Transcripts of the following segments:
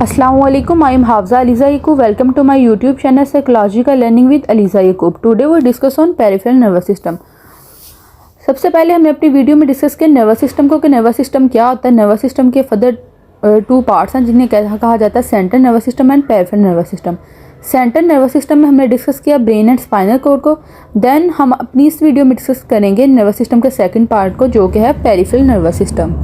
अस्सलाम वालेकुम, I am Hafza Aliza Yaqub. Welcome to my YouTube channel psychological learning with Aliza Yaqub. Today we discuss on peripheral nervous system. सबसे पहले हमने अपनी वीडियो में डिस्कस किया नर्वस सिस्टम को कि नर्वस सिस्टम क्या होता है। नर्वस सिस्टम के फर्दर टू पार्ट्स हैं जिन्हें कहा जाता है central nervous system and peripheral nervous system. Central nervous system में हमने डिस्कस किया ब्रेन एंड स्पाइनल कोड को। देन हम अपनी इस वीडियो में डिस्कस करेंगे नर्वस सिस्टम के सेकेंड पार्ट को, जो कि है peripheral nervous system.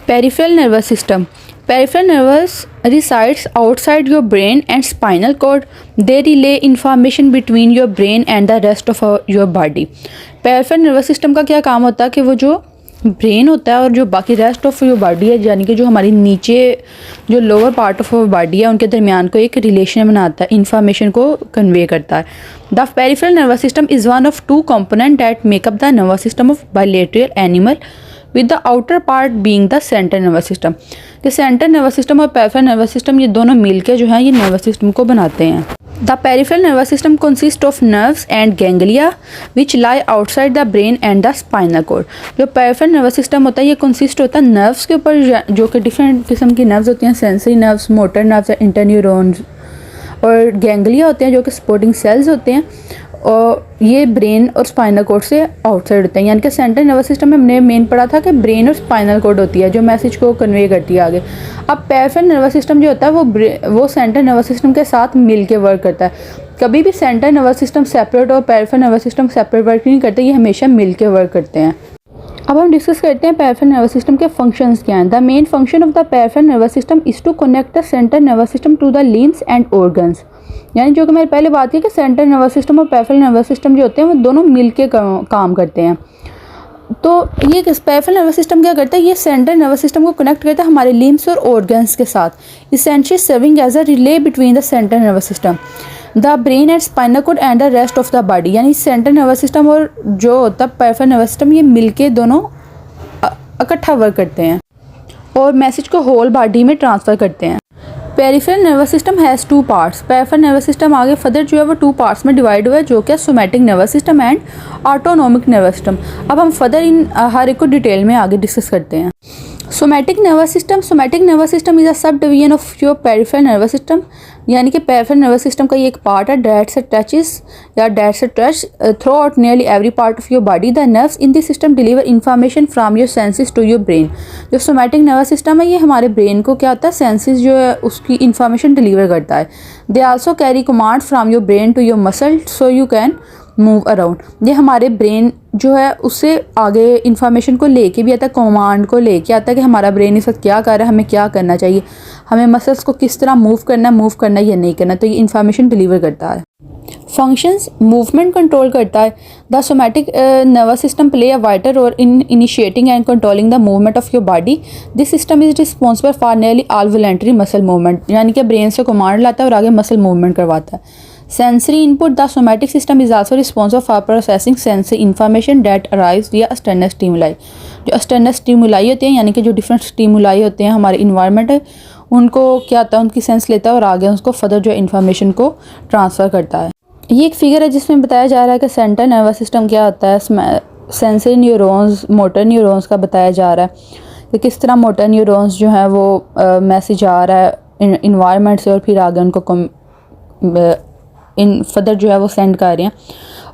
Peripheral nervous system. Peripheral nerves resides outside your brain and spinal cord. They relay information between your brain and the rest of your body. Peripheral nervous system का क्या काम होता है कि वो जो ब्रेन होता है और जो बाकी रेस्ट ऑफ योर बॉडी है, यानी कि जो हमारी नीचे जो lower part of your body है, उनके दरमियान को एक रिलेशन बनाता है, इंफॉर्मेशन को कन्वे करता है। The peripheral nervous system is one of two component that make up the nervous system of bilateral animal with the outer part being the central nervous system. कि सेंट्रल नर्वस सिस्टम और peripheral nervous system ये दोनों मिलकर जो है ये nervous system को बनाते हैं। The peripheral nervous system consist of nerves and ganglia which lie outside the brain and the spinal cord. जो पेरिफेरल नर्वस सिस्टम होता है ये कंसिस्ट होता है नर्व्स के ऊपर, जो कि डिफरेंट किस्म की नर्व्स होती हैं, sensory nerves, motor nerves, interneurons, और गैंग्लिया होते हैं जो कि सपोर्टिंग सेल्स होते हैं, और ये ब्रेन और स्पाइनल कोड से आउटसाइड होते हैं। यानी कि सेंट्रल नर्वस सिस्टम में हमने मेन पढ़ा था कि ब्रेन और स्पाइनल कोड होती है जो मैसेज को कन्वे करती है आगे। अब पेरिफेरल नर्वस सिस्टम जो होता है वो सेंट्रल नर्वस सिस्टम के साथ मिल के वर्क करता है। कभी भी सेंट्रल नर्वस सिस्टम सेपरेट और peripheral nervous system separate work नहीं करते, ये हमेशा मिल के वर्क करते हैं। अब हम डिस्कस करते हैं पेरिफेरल नर्वस सिस्टम के फंक्शंस क्या हैं। The main function of the peripheral nervous system is to connect the central nervous system to the limbs and organs. यानी जो कि मैंने पहले बात की कि सेंट्रल नर्वस सिस्टम और पेरिफेरल नर्वस सिस्टम जो होते हैं वो दोनों मिलके काम करते हैं। तो ये पेरिफेरल नर्वस सिस्टम क्या करता है, ये सेंट्रल नर्वस सिस्टम को कनेक्ट करता है हमारे लिम्स और ऑर्गन्स के साथ, essentially serving as a relay between the central nervous system, the brain and spinal cord and the rest of the body. यानी सेंट्रल नर्वस सिस्टम और जो होता है पेरिफेरल नर्वस सिस्टम ये मिलके दोनों इकट्ठा वर्क करते हैं और मैसेज को होल बॉडी में ट्रांसफ़र करते हैं। Peripheral nervous system has two parts. Peripheral nervous system आगे फर्दर जो है वो टू पार्ट्स में डिवाइड हुआ है, जो कि somatic nervous system and autonomic nervous system. अब हम फर्दर इन हर एक को डिटेल में आगे डिस्कस करते हैं। Somatic nervous system is a sub division of your peripheral nervous system. यानी कि पेरिफेरल नर्वस सिस्टम का ये एक पार्ट है डेट से touch throughout nearly every part of your body. The nerves in this system deliver information from your senses to your brain. जो somatic nervous system है ये हमारे ब्रेन को क्या होता है, सेंसेस जो है उसकी इंफॉर्मेशन डिलीवर करता है। They also carry command from your brain to your muscle so you can move around. ये हमारे ब्रेन जो है उससे आगे इंफॉर्मेशन को लेके भी आता है, कमांड को लेके आता है कि हमारा ब्रेन इस वक्त क्या कर रहा है, हमें क्या करना चाहिए, हमें मसल्स को किस तरह मूव करना है या नहीं करना, तो ये इंफॉर्मेशन डिलीवर करता है। फंक्शंस मूवमेंट कंट्रोल करता है। The somatic nervous system play a vital role in initiating and controlling the movement of your body. This system is responsible for nearly all voluntary muscle movement. यानी कि brain से command लाता है और आगे muscle movement करवाता है। Sensory input. The somatic system is also responsible for processing sensory information that arise via external stimuli. जो एक्सटर्नल स्टिमुलाई होते हैं, यानी कि जो डिफरेंट स्टिमुलाई होते हैं हमारे इन्वायरमेंट है, उनको क्या आता है, उनकी सेंस लेता है और आगे उसको फर्दर जो इन्फॉर्मेशन को ट्रांसफ़र करता है। ये एक फिगर है जिसमें बताया जा रहा है कि सेंट्रल नर्वस सिस्टम क्या होता है। सेंसरी न्यूरॉन्स, मोटर न्यूरॉन्स का बताया जा रहा है कि किस तरह मोटर न्यूरॉन्स जो है वो मैसेज आ रहा है इन्वायरमेंट से और फिर आगे उनको इन फर्दर जो है वो सेंड कर रहे हैं।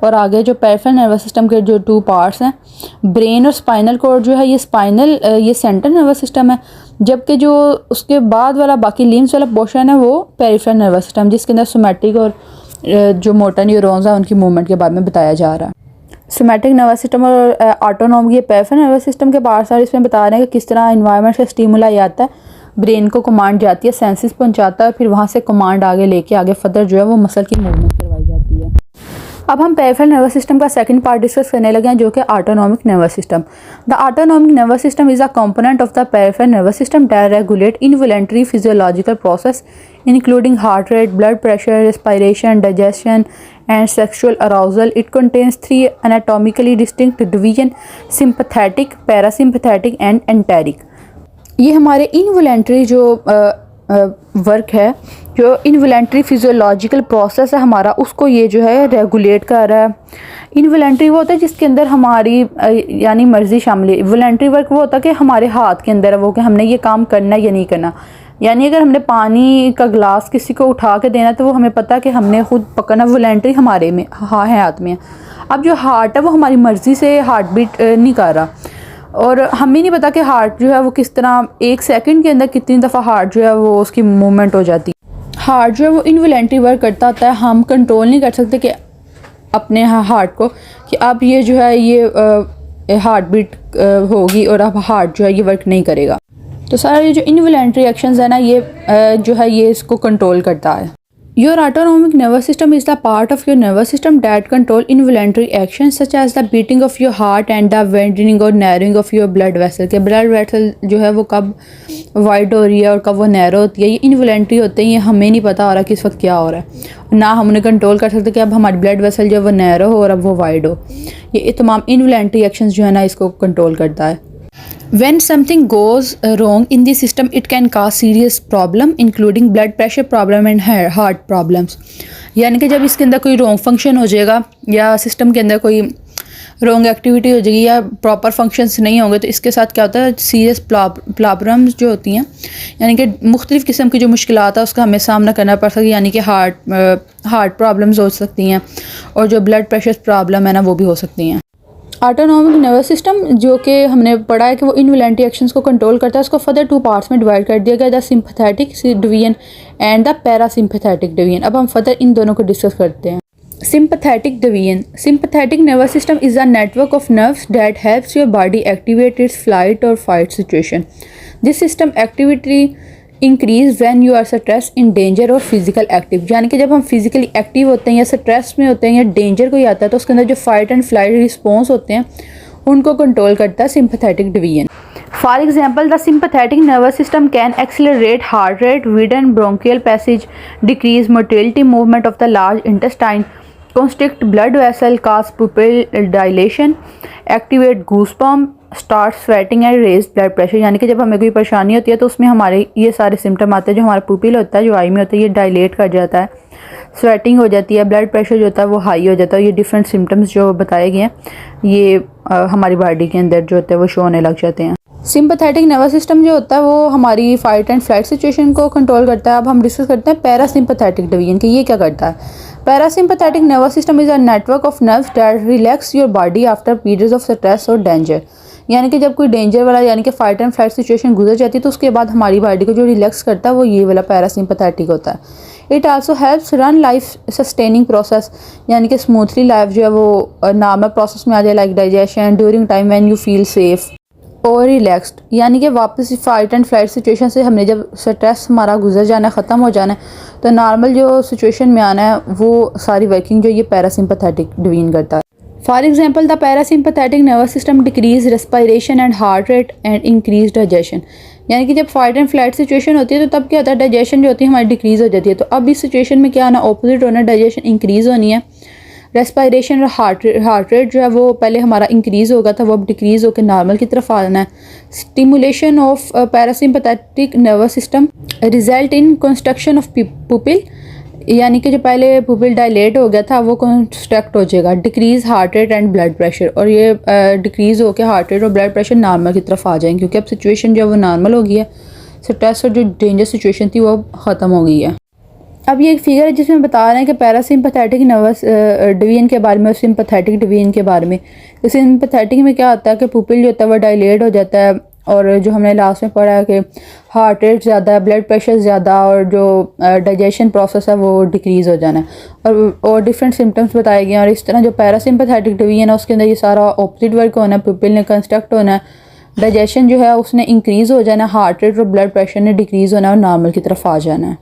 और आगे जो पेरिफेरल नर्वस सिस्टम के जो टू पार्ट्स हैं, ब्रेन और स्पाइनल कोड जो है ये सेंट्रल नर्वस सिस्टम है, जबकि जो उसके बाद वाला बाकी लिम्स वाला पोर्शन है वो पेरिफेरल नर्वस सिस्टम, जिसके अंदर सोमैटिक और जो मोटर न्यूरॉन्स हैं उनकी मूवमेंट के बारे में बताया जा रहा है। सोमैटिक नर्वस सिस्टम और ऑटोनोमिक ये पेरिफेरल नर्वस सिस्टम के पार्ट्स हैं, इसमें बता रहे हैं कि किस तरह इन्वायरमेंट से स्टिमुलाई आता है, ब्रेन को कमांड जाती है, सेंसेस पहुंचाता है, फिर वहाँ से कमांड आगे लेके आगे फर्दर जो है वो मसल की मूवमेंट करवाई जाती है। अब हम पेरिफेरल नर्वस सिस्टम का सेकंड पार्ट डिस्कस करने लगे हैं, जो कि autonomic nervous system. The autonomic nervous system is a component of the peripheral nervous system that regulate involuntary physiological process including heart rate, blood pressure, respiration, digestion and sexual arousal. It contains three anatomically distinct division: sympathetic, parasympathetic and enteric. ये हमारे involuntary जो work है, जो involuntary physiological process है हमारा, उसको ये जो है रेगुलेट कर रहा है। इनवॉलंटरी वो होता है जिसके अंदर हमारी यानी मर्ज़ी शामिल है। वॉलंटरी वर्क वो होता है कि हमारे हाथ के अंदर है वो कि हमने ये काम करना है या नहीं करना। यानी अगर हमने पानी का गिलास किसी को उठा के देना तो वो हमें पता है कि हमने खुद पकड़ना, वॉलंटरी हमारे में है, हाथ में है। अब जो हार्ट है वो हमारी मर्ज़ी से हार्ट बीट नहीं कर रहा, और हमें नहीं पता कि हार्ट जो है वो किस तरह 1 सेकंड के अंदर कितनी दफ़ा हार्ट जो है वो उसकी मूवमेंट हो जाती है। हार्ट जो है वो इनवॉलंटरी वर्क करता होता है, हम कंट्रोल नहीं कर सकते कि अपने हार्ट को कि अब ये जो है ये हार्ट बीट होगी और अब हार्ट जो है ये वर्क नहीं करेगा। तो सारे ये जो इनवॉलंटरी एक्शंस है ना, ये जो है ये इसको कंट्रोल करता है। Your autonomic nervous system is the part of your nervous system that control involuntary actions such as the beating of your heart and the widening or narrowing of your blood vessel। के blood vessel जो है वो कब wide हो रही है और कब वो नैरो होती है, ये इनवॉलंटरी होते हैं, ये हमें नहीं पता हो रहा कि इस वक्त क्या हो रहा है, ना हम उन्हें कंट्रोल कर सकते कि अब हमारी ब्लड वेसल जो है वो नैरो हो और अब वो वाइड हो। ये तमाम इनवॉलंटरी एक्शंस जो है ना इसको कंट्रोल करता है। When something goes wrong in the system, it can cause serious problem, including blood pressure problem and heart problems। यानी कि जब इसके अंदर कोई रॉन्ग फंक्शन हो जाएगा या सिस्टम के अंदर कोई रॉन्ग एक्टिविटी हो जाएगी या प्रॉपर फंक्शंस नहीं होंगे तो इसके साथ क्या होता है, सीरियस प्रॉब्लम्स जो होती हैं, यानी कि मुख्तलिफ़ किस्म की जो मुश्किलात है उसका हमें सामना करना पड़ सकता है, यानी कि हार्ट प्रॉब्लम्स हो सकती हैं और जो ब्लड प्रेशर प्रॉब्लम है ना वो भी हो सकती हैं। ऑटोनॉमिक नर्वस सिस्टम जो कि हमने पढ़ा है कि वो इनवॉलंटरी एक्शंस को कंट्रोल करता है, उसको फर्दर 2 पार्ट्स में डिवाइड कर दिया गया, the sympathetic division and the parasympathetic division. अब हम फर्दर इन दोनों को डिस्कस करते हैं। Sympathetic division. Sympathetic nervous system is a network of nerves that helps your body activate its flight और fight situation. This system activity increase when you are stress, in danger और physical active. यानी कि जब हम physically active होते हैं या stress में होते हैं या डेंजर कोई आता है तो उसके अंदर जो फाइट एंड फ्लाइट रिस्पॉन्स होते हैं उनको कंट्रोल करता है sympathetic division. For example, the sympathetic nervous system can accelerate heart rate, widen bronchial passage, decrease motility movement of the large intestine, constrict blood vessel, cause pupil dilation, activate goosebump, start sweating and raise blood pressure. यानी कि जब हमें कोई परेशानी होती है तो उसमें हमारे ये सारे सिम्टम आते हैं, जो हमारा पुपिल होता है जो आई में होता है ये डायलेट कर जाता है, स्वेटिंग हो जाती है, ब्लड प्रेशर जो होता है वो हाई हो जाता है। ये डिफरेंट सिम्टम्स जो बताए गए हैं ये हमारी बॉडी के अंदर जो होता है वो शो होने लग जाते हैं। सिंपैथेटिक नर्वस सिस्टम जो होता है वो हमारी फाइट एंड फ्लाइट सिचुएशन को कंट्रोल करता है। अब हम डिस्कस करते हैं पैरासिम्पैथेटिक डिवीजन कि ये क्या करता है। Parasympathetic nervous system is a network of nerves that relax your body after periods of stress और डेंजर। यानी कि जब कोई डेंजर वाला यानी कि फाइट एंड फ्लाइट सिचुएशन गुजर जाती है तो उसके बाद हमारी बॉडी को जो रिलैक्स करता है वो ये वाला पैरासिम्पैथेटिक होता है। It also helps run life sustaining process, यानी कि स्मूथली लाइफ जो है वो नॉर्मल प्रोसेस में आ जाए, like digestion during time when you feel safe और रिलैक्सड। यानी कि वापस फाइट एंड फ्लाइट सिचुएशन से हमने जब स्ट्रेस हमारा गुजर जाना है, ख़त्म हो जाना है, तो नॉर्मल जो सिचुएशन में आना है वो सारी वर्किंग जो ये पैरासिम्पैथेटिक डिवीजन करता है। For example, the parasympathetic nervous system decrease respiration and heart rate and increase digestion. यानी कि जब फाइट एंड फ्लाइट सिचुएशन होती है तो तब क्या होता है, डाइजेशन जो होती है हमारी डिक्रीज़ हो जाती है। तो अब इस सिचुएशन में क्या आना, ऑपोजिट होना, डाइजेशन इंक्रीज़ होनी है, रेस्पिरेशन और हार्ट रेट जो है वो पहले हमारा इंक्रीज़ होगा था वो अब डिक्रीज़ होकर नॉर्मल की तरफ आना है। Stimulation of parasympathetic nervous system result in construction of pupil, यानी कि जो पहले पुपिल डायलेट हो गया था वो कंस्ट्रक्ट हो जाएगा। Decrease heart rate and blood pressure, और ये डिक्रीज़ होकर हार्ट रेट और ब्लड प्रेशर नॉर्मल की तरफ आ जाएंगे क्योंकि अब सिचुएशन जो है वो नॉर्मल हो गई है, स्ट्रेस और जो डेंजर सिचुएशन थी वो ख़त्म हो गई है। अब ये एक फिगर है जिसमें बता रहे हैं कि पैरासिम्पैथेटिक नर्वस डिवीजन के बारे में और सिंपैथेटिक डिवीजन के बारे में। तो सिंपैथेटिक में क्या होता है कि पुपिल जो होता है वो डायलेट हो जाता है, और जो हमने लास्ट में पढ़ा है कि हार्ट रेट ज़्यादा, ब्लड प्रेशर ज़्यादा और जो डाइजेशन प्रोसेस है वो डिक्रीज़ हो जाना है, और डिफरेंट सिम्टम्स बताए गए हैं। और इस तरह जो पैरासिम्पैथेटिक डिवीजन है उसके अंदर ये सारा ऑपोजिट वर्क होना है, पुपिल ने कंस्ट्रक्ट होना है, डाइजेशन जो है उसने इंक्रीज़ हो जाना है, हार्ट रेट और ब्लड प्रेशर ने डिक्रीज़ होना है और नॉर्मल की तरफ आ जाना है।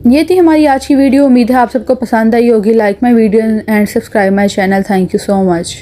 ये थी हमारी आज की वीडियो। उम्मीद है आप सबको पसंद आई होगी। Like my video and subscribe my channel. Thank you so much.